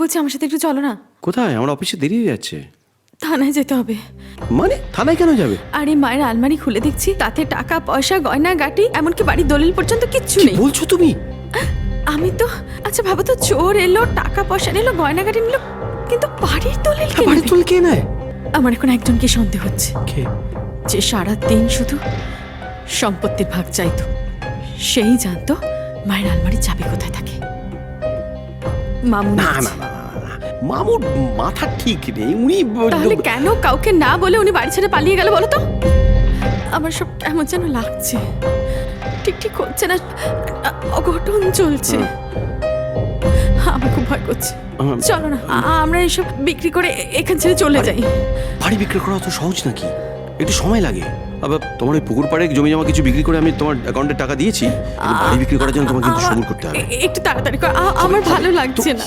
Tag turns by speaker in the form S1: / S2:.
S1: বলছি আমার সাথে একটু চলো না।
S2: কোথায়? আমার অফিসে দেরি হয়ে যাচ্ছে।
S1: থানায় যেতে হবে।
S2: মানে থানায় কেন যাবে?
S1: আরে মায়ের আলমারি খুলে দেখছি তাতে টাকা পয়সা গয়না গাটি এমনকি বাড়ির দলিল পর্যন্ত কিচ্ছু
S2: কি
S1: নেই।
S2: বলছো তুমি?
S1: আমি তো আচ্ছা ভাবো তো, চোর এলো, টাকা পয়সা নিল, গয়না গাটি নিল, কিন্তু বাড়ির দলিল কে
S2: বাড়ির
S1: নেবে?
S2: দলিল কে নেয়?
S1: আমার এখন একজনকে সন্দেহ হচ্ছে,
S2: কে?
S1: যে সারাদিন শুধু সম্পত্তির ভাগ চাইতো। সেই জানতো মায়ের আলমারির চাবি কোথায় থাকে। মামু
S2: না
S1: নিয়েছে।
S2: না না না, না, না। মামুর মাথা ঠিক নেই, উনি
S1: তাহলে কেন কাউকে না বলে উনি বাড়ি ছেড়ে পালিয়ে গেল বলো তো? আমার সব কেমন যেন লাগছে, ঠিক ঠিক হচ্ছে না, অঘটন চলছে। আমার খুব ভয় করছে। চলো না আমরা এসব বিক্রি করে এখান ছেড়ে চলে যাই।
S2: বাড়ি বিক্রি করা অত সহজ নাকি? একটু সময় লাগে। আবার তোমার ওই পুকুর পাড়ে জমি জমা কিছু বিক্রি করে আমি তোমার অ্যাকাউন্টে টাকা দিয়েছি। বাড়ি বিক্রি করার জন্য তোমাকে কিন্তু সবুর করতে হবে।
S1: একটু তাড়াতাড়ি কর, আমার ভালো লাগছে না।